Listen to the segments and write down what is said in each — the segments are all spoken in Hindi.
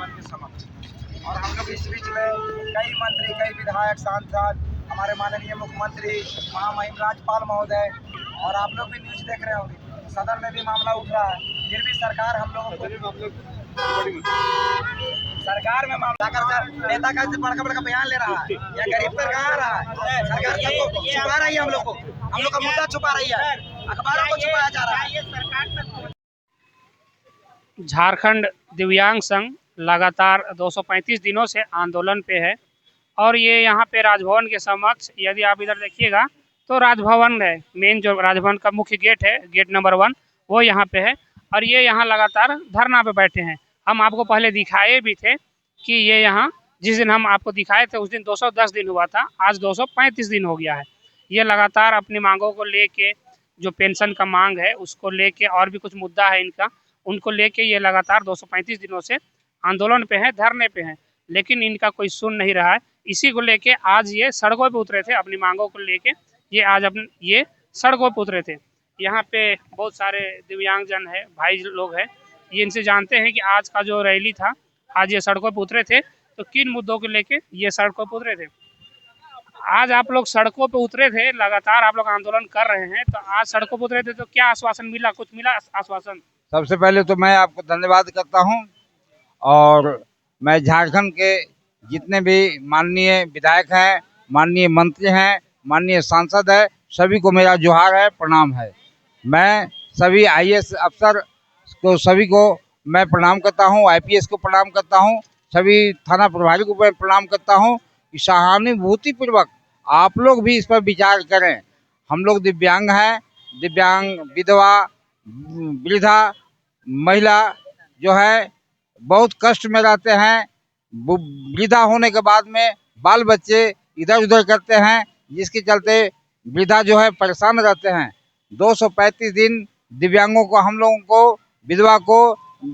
राजभवन के समक्ष। और हम लोग इस बीच में कई मंत्री, कई विधायक, सांसद, हमारे माननीय मुख्यमंत्री महामहिम राज्यपाल महोदय, और आप लोग भी न्यूज देख रहे होंगे, सदन में भी मामला उठ रहा है, फिर भी सरकार हम लोगों को सरकार में मामला कर नेता का बड़का बड़का बयान ले रहा है या गरीब पर कहा रहा है। सरकार सबको छुपा रही है, हम लोग का मुद्दा छुपा रही है, अखबारों को छुपाया जा रहा है। झारखंड दिव्यांग संघ लगातार 235 दिनों से आंदोलन पे है और ये यहाँ पे राजभवन के समक्ष, यदि आप इधर देखिएगा तो राजभवन है, मेन जो राजभवन का मुख्य गेट है, गेट नंबर 1 वो यहाँ पे है और ये यहाँ लगातार धरना पे बैठे हैं। हम आपको पहले दिखाए भी थे कि ये यहाँ जिस दिन हम आपको दिखाए थे उस दिन 210 दिन हुआ था, आज 235 दिन हो गया है। ये लगातार अपनी मांगों को लेके, जो पेंशन का मांग है उसको लेके, और भी कुछ मुद्दा है इनका, उनको लेके ये लगातार 235 दिनों से आंदोलन पे हैं, धरने पे हैं, लेकिन इनका कोई सुन नहीं रहा है। इसी को लेके आज ये सड़कों पे उतरे थे, अपनी मांगों को लेके ये आज ये सड़कों पे उतरे थे। यहाँ पे बहुत सारे दिव्यांगजन है, भाई लोग हैं, ये इनसे जानते हैं कि आज का जो रैली था, आज ये सड़कों पे उतरे थे तो किन मुद्दों को लेके ये सड़कों पे उतरे थे। आज आप लोग सड़कों पे उतरे थे, लगातार आप लोग आंदोलन कर रहे हैं, तो आज सड़कों पे उतरे थे तो क्या आश्वासन मिला, कुछ मिला आश्वासन? सबसे पहले तो मैं आपको धन्यवाद करता हूं और मैं झारखंड के जितने भी माननीय विधायक हैं, माननीय मंत्री हैं, माननीय सांसद है, सभी को मेरा जोहार है, प्रणाम है। मैं सभी आईएएस अफसर को, सभी को मैं प्रणाम करता हूं, आईपीएस को प्रणाम करता हूं, सभी थाना प्रभारी को मैं प्रणाम करता हूं कि सहानुभूति पूर्वक आप लोग भी इस पर विचार करें। हम लोग दिव्यांग हैं, दिव्यांग, विधवा, वृद्धा, महिला जो है बहुत कष्ट में रहते हैं। वृद्धा होने के बाद में बाल बच्चे इधर उधर करते हैं, जिसके चलते वृद्धा जो है परेशान रहते हैं। 235 दिन दिव्यांगों को, हम लोगों को, विधवा को,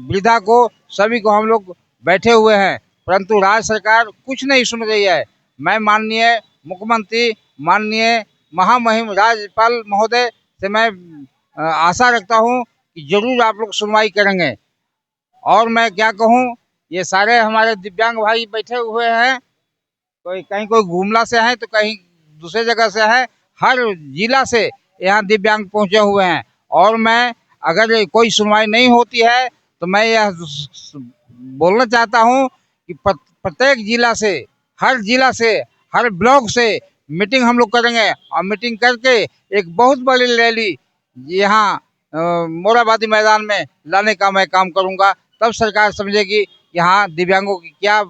वृद्धा को, सभी को हम लोग बैठे हुए हैं, परंतु राज्य सरकार कुछ नहीं सुन रही है। मैं माननीय मुख्यमंत्री, माननीय महामहिम राज्यपाल महोदय से मैं आशा रखता हूं कि जरूर आप लोग सुनवाई करेंगे। और मैं क्या कहूं, ये सारे हमारे दिव्यांग भाई बैठे हुए हैं, कोई घूमला से है तो कहीं दूसरे जगह से है, हर जिला से यहाँ दिव्यांग पहुंचे हुए हैं। और मैं, अगर कोई सुनवाई नहीं होती है तो मैं यह बोलना चाहता हूं कि प्रत्येक जिला से, हर ब्लॉक से मीटिंग हम लोग करेंगे और मीटिंग करके एक बहुत बड़ी रैली यहाँ मोराबादी मैदान में लाने का मैं काम करूंगा। तब सरकार समझेगी यहाँ दिव्यांगों की क्या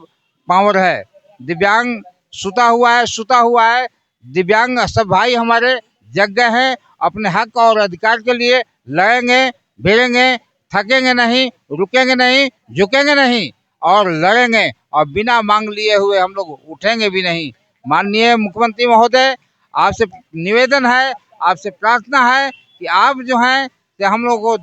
पावर है। दिव्यांग सुता हुआ है। दिव्यांग सब भाई हमारे जग गए हैं, अपने हक और अधिकार के लिए लड़ेंगे, भिड़ेंगे, थकेंगे नहीं, रुकेंगे नहीं, झुकेंगे नहीं और लड़ेंगे, और बिना मांग लिए हुए हम लोग उठेंगे भी नहीं। माननीय मुख्यमंत्री महोदय, आपसे निवेदन है, आपसे प्रार्थना है कि आप जो हैं हम लोग को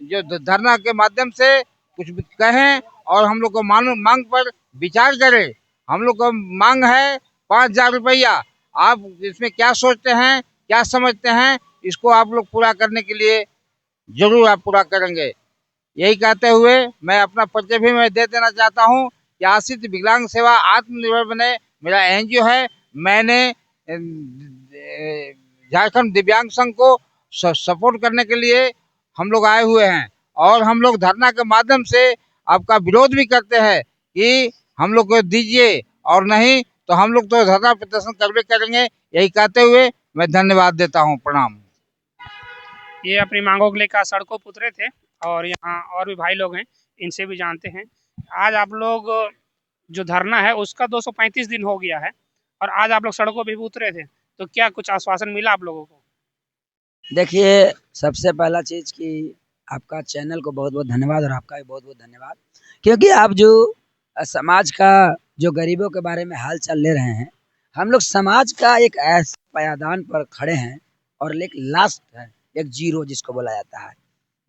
जो धरना के माध्यम से कुछ भी कहें और हम लोग को मांग पर विचार करें। हम लोग को मांग है 5,000 रुपया। आप इसमें क्या सोचते हैं, क्या समझते हैं, इसको आप लोग पूरा करने के लिए जरूर आप पूरा करेंगे। यही कहते हुए मैं अपना परिचय भी मैं दे देना चाहता हूं कि आश्रित विकलांग सेवा आत्मनिर्भर बने मेरा एनजीओ है। मैंने झारखंड दिव्यांग संघ को सपोर्ट करने के लिए हम लोग आए हुए हैं और हम लोग धरना के माध्यम से आपका विरोध भी करते हैं कि हम लोग को दीजिए, और नहीं तो हम लोग तो धरना प्रदर्शन करके करेंगे। यही कहते हुए मैं धन्यवाद देता हूं, प्रणाम। ये अपनी मांगों को लेकर सड़कों पर उतरे थे और यहाँ और भी भाई लोग हैं, इनसे भी जानते हैं। आज आप लोग जो धरना है उसका 235 दिन हो गया है और आज आप लोग सड़कों पे भी उतरे थे, तो क्या कुछ आश्वासन मिला आप लोगों को? देखिए, सबसे पहला चीज़ कि आपका चैनल को बहुत बहुत धन्यवाद और आपका भी बहुत बहुत धन्यवाद, क्योंकि आप जो समाज का, जो गरीबों के बारे में हाल चाल ले रहे हैं। हम लोग समाज का एक ऐसे पायदान पर खड़े हैं और एक लास्ट है, एक जीरो जिसको बोला जाता है,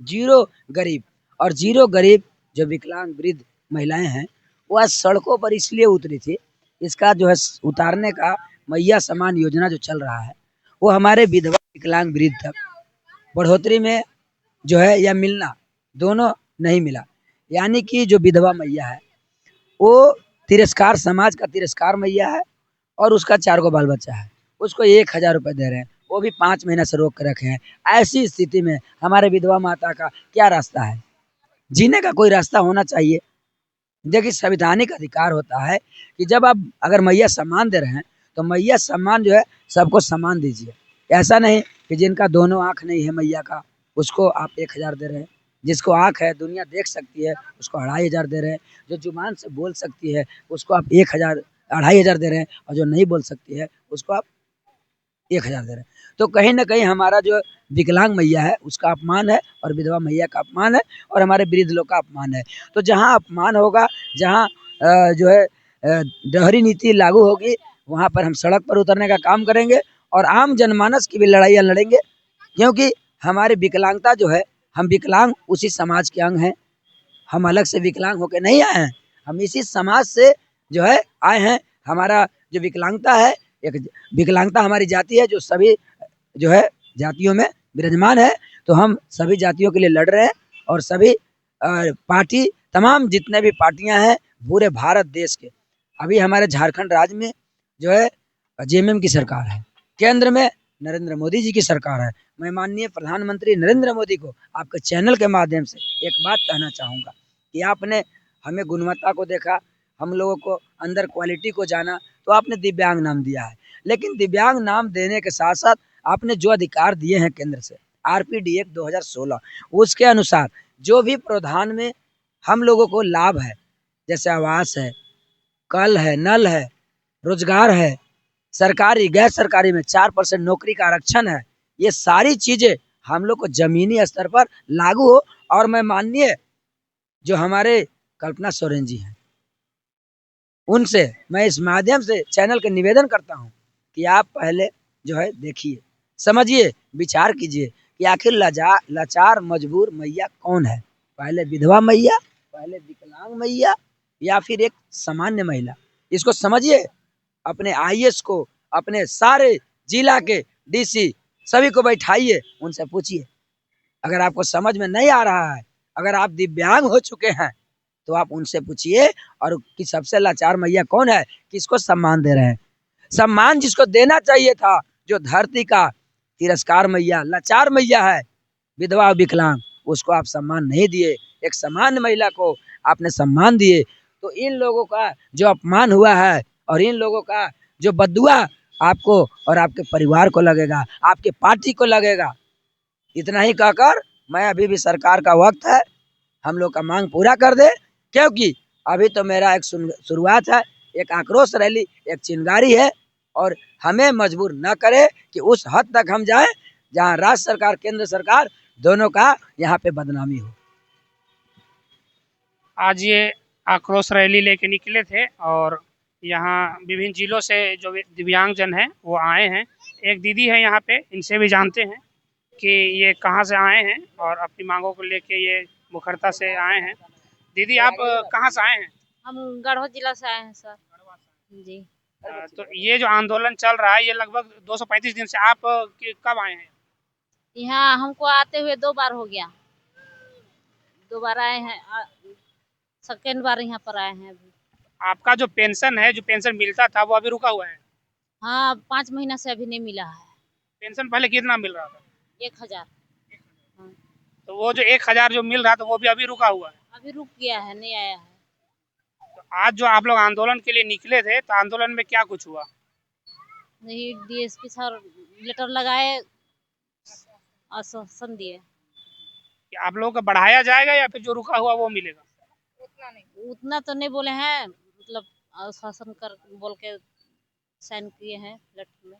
जीरो गरीब। और जीरो गरीब जो विकलांग वृद्ध महिलाएं हैं वो आज सड़कों पर इसलिए उतरी थी। इसका जो है उतारने का मैया समान योजना जो चल रहा है, वो हमारे विधवा, विकलांग, वृद्ध तक बढ़ोतरी में जो है या मिलना दोनों नहीं मिला। यानी कि जो विधवा मैया है वो तिरस्कार, समाज का तिरस्कार मैया है और उसका 4 गो बाल बच्चा है, उसको 1000 रुपये दे रहे हैं, वो भी 5 महीना से रोक के रखे हैं। ऐसी स्थिति में हमारे विधवा माता का क्या रास्ता है? जीने का कोई रास्ता होना चाहिए। देखिए, संवैधानिक अधिकार होता है कि जब आप अगर मैया सम्मान दे रहे हैं तो मैया सम्मान जो है सबको सम्मान दीजिए। ऐसा नहीं कि जिनका दोनों आँख नहीं है मैया का उसको आप 1000 दे रहे हैं, जिसको आँख है दुनिया देख सकती है उसको 2500 दे रहे हैं, जो जुबान से बोल सकती है उसको आप 1000 2500 दे रहे हैं, और जो नहीं बोल सकती है उसको आप 1000 दे रहे हैं। तो कहीं ना कहीं हमारा जो विकलांग मैया है उसका अपमान है और विधवा मैया का अपमान है और हमारे वृद्ध लोग का अपमान है। तो जहाँ अपमान होगा, जहाँ जो है डहरी नीति लागू होगी, वहाँ पर हम सड़क पर उतरने का काम करेंगे और आम जनमानस की भी लड़ाइयाँ लड़ेंगे, क्योंकि हमारी विकलांगता जो है, हम विकलांग उसी समाज के अंग हैं, हम अलग से विकलांग होकर नहीं आए हैं, हम इसी समाज से जो है आए हैं। हमारा जो विकलांगता है, एक विकलांगता हमारी जाति है जो सभी जो है जातियों में विराजमान है। तो हम सभी जातियों के लिए लड़ रहे हैं और सभी पार्टी, तमाम जितने भी पार्टियां हैं पूरे भारत देश के, अभी हमारे झारखंड राज्य में जो है जेएमएम की सरकार है, केंद्र में नरेंद्र मोदी जी की सरकार है। मैं माननीय प्रधानमंत्री नरेंद्र मोदी को आपके चैनल के माध्यम से एक बात कहना चाहूँगा कि आपने हमें गुणवत्ता को देखा, हम लोगों को अंदर क्वालिटी को जाना, तो आपने दिव्यांग नाम दिया है। लेकिन दिव्यांग नाम देने के साथ साथ आपने जो अधिकार दिए हैं केंद्र से, आरपीडी एक्ट 2016, उसके अनुसार जो भी प्रावधान में हम लोगों को लाभ है, जैसे आवास है, कल है, नल है, रोजगार है, सरकारी गैर सरकारी में 4% नौकरी का आरक्षण है, ये सारी चीजें हम लोग को जमीनी स्तर पर लागू हो। और मैं माननीय जो हमारे कल्पना सोरेन जी हैं, उनसे मैं इस माध्यम से चैनल के निवेदन करता हूं कि आप पहले जो है देखिए, समझिए, विचार कीजिए कि आखिर लाचार मजबूर मैया कौन है, पहले विधवा मैया, पहले विकलांग मैया, या फिर एक सामान्य महिला? इसको समझिए। अपने आईएएस को, अपने सारे जिला के डीसी सभी को बैठाइए, उनसे पूछिए। अगर आपको समझ में नहीं आ रहा है, अगर आप दिव्यांग हो चुके हैं, तो आप उनसे पूछिए और कि सबसे लाचार मैया कौन है, किसको सम्मान दे रहे हैं। सम्मान जिसको देना चाहिए था, जो धरती का तिरस्कार मैया, लाचार मैया है, विधवा विकलांग, उसको आप सम्मान नहीं दिए, एक सामान्य महिला को आपने सम्मान दिए। तो इन लोगों का जो अपमान हुआ है और इन लोगों का जो बद्दुआ आपको और आपके परिवार को लगेगा, आपके पार्टी को लगेगा। इतना ही कहकर मैं, अभी भी सरकार का वक्त है, हम लोग का मांग पूरा कर दे, क्योंकि अभी तो मेरा एक शुरुआत है, एक आक्रोश रैली, एक चिंगारी है, और हमें मजबूर न करे कि उस हद तक हम जाएं जहां राज्य सरकार, केंद्र सरकार दोनों का यहाँ पे बदनामी हो। आज ये आक्रोश रैली लेके निकले थे और यहाँ विभिन्न जिलों से जो दिव्यांगजन हैं वो आए हैं। एक दीदी है यहाँ पे, इनसे भी जानते हैं कि ये कहाँ से आए हैं और अपनी मांगों को लेके ये मुखरता से आए हैं। दीदी, आप कहाँ से आए हैं? हम गढ़वा जिला से आए हैं सर जी। तो ये जो आंदोलन चल रहा है ये लगभग 235 दिन से, आप कब आए हैं? यहाँ हमको आते हुए 2 बार हो गया, 2 बार आए हैं, सेकेंड बार यहाँ पर आए हैं अभी। आपका जो पेंशन है, जो पेंशन मिलता था वो अभी रुका हुआ है? हाँ, 5 महीना से अभी नहीं मिला है। पेंशन पहले कितना मिल रहा था? 1000। हाँ, तो वो जो 1000 जो मिल रहा था वो भी अभी रुका हुआ है? अभी रुक गया है, नहीं आया है। तो आज जो आप लोग आंदोलन के लिए निकले थे, तो आंदोलन में क्या कुछ हुआ? नहीं, डीएसपी सर लेटर लगाए, आश्वासन दिए। कि आप लोगों का बढ़ाया जाएगा या फिर जो रुका हुआ वो मिलेगा? उतना तो नहीं बोले हैं, मतलब आश्वासन कर बोल के साइन किए हैं लेटर में।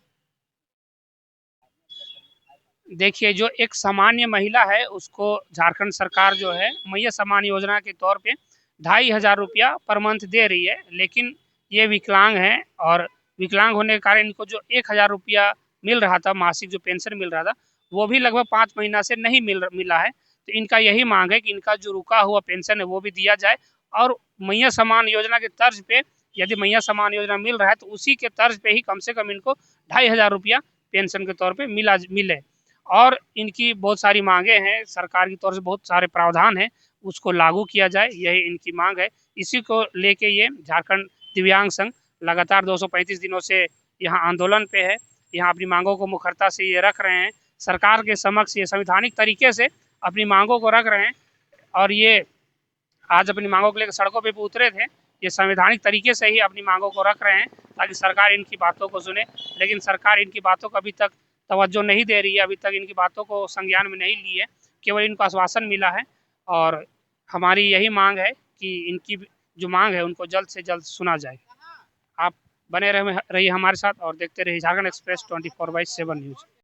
देखिए, जो एक सामान्य महिला है उसको झारखंड सरकार जो है मैया सम्मान योजना के तौर पे 2500 रुपया पर मंथ दे रही है, लेकिन ये विकलांग हैं और विकलांग होने के कारण इनको जो 1000 रुपया मिल रहा था, मासिक जो पेंशन मिल रहा था, वो भी लगभग 5 महीना से नहीं मिला है। तो इनका यही मांग है कि इनका जो रुका हुआ पेंशन है वो भी दिया जाए और मैया सम्मान योजना के तर्ज पे, यदि मैया सम्मान योजना मिल रहा है तो उसी के तर्ज पे ही कम से कम इनको 2500 रुपया पेंशन के तौर पे मिले। और इनकी बहुत सारी मांगे हैं, सरकार की तौर से बहुत सारे प्रावधान हैं, उसको लागू किया जाए, यही इनकी मांग है। इसी को लेके ये झारखंड दिव्यांग संघ लगातार 235 दिनों से यहाँ आंदोलन पे है। यहाँ अपनी मांगों को मुखरता से ये रख रहे हैं, सरकार के समक्ष ये संवैधानिक तरीके से अपनी मांगों को रख रहे हैं। और ये आज अपनी मांगों को लेकर सड़कों पे उतरे थे, ये संवैधानिक तरीके से ही अपनी मांगों को रख रहे हैं ताकि सरकार इनकी बातों को सुने। लेकिन सरकार इनकी बातों को अभी तक तवज्जो नहीं दे रही है, अभी तक इनकी बातों को संज्ञान में नहीं ली है, केवल इनको आश्वासन मिला है। और हमारी यही मांग है कि इनकी जो मांग है उनको जल्द से जल्द सुना जाए। आप बने रहिए हमारे साथ और देखते रहिए झारखंड एक्सप्रेस 24/7 न्यूज़।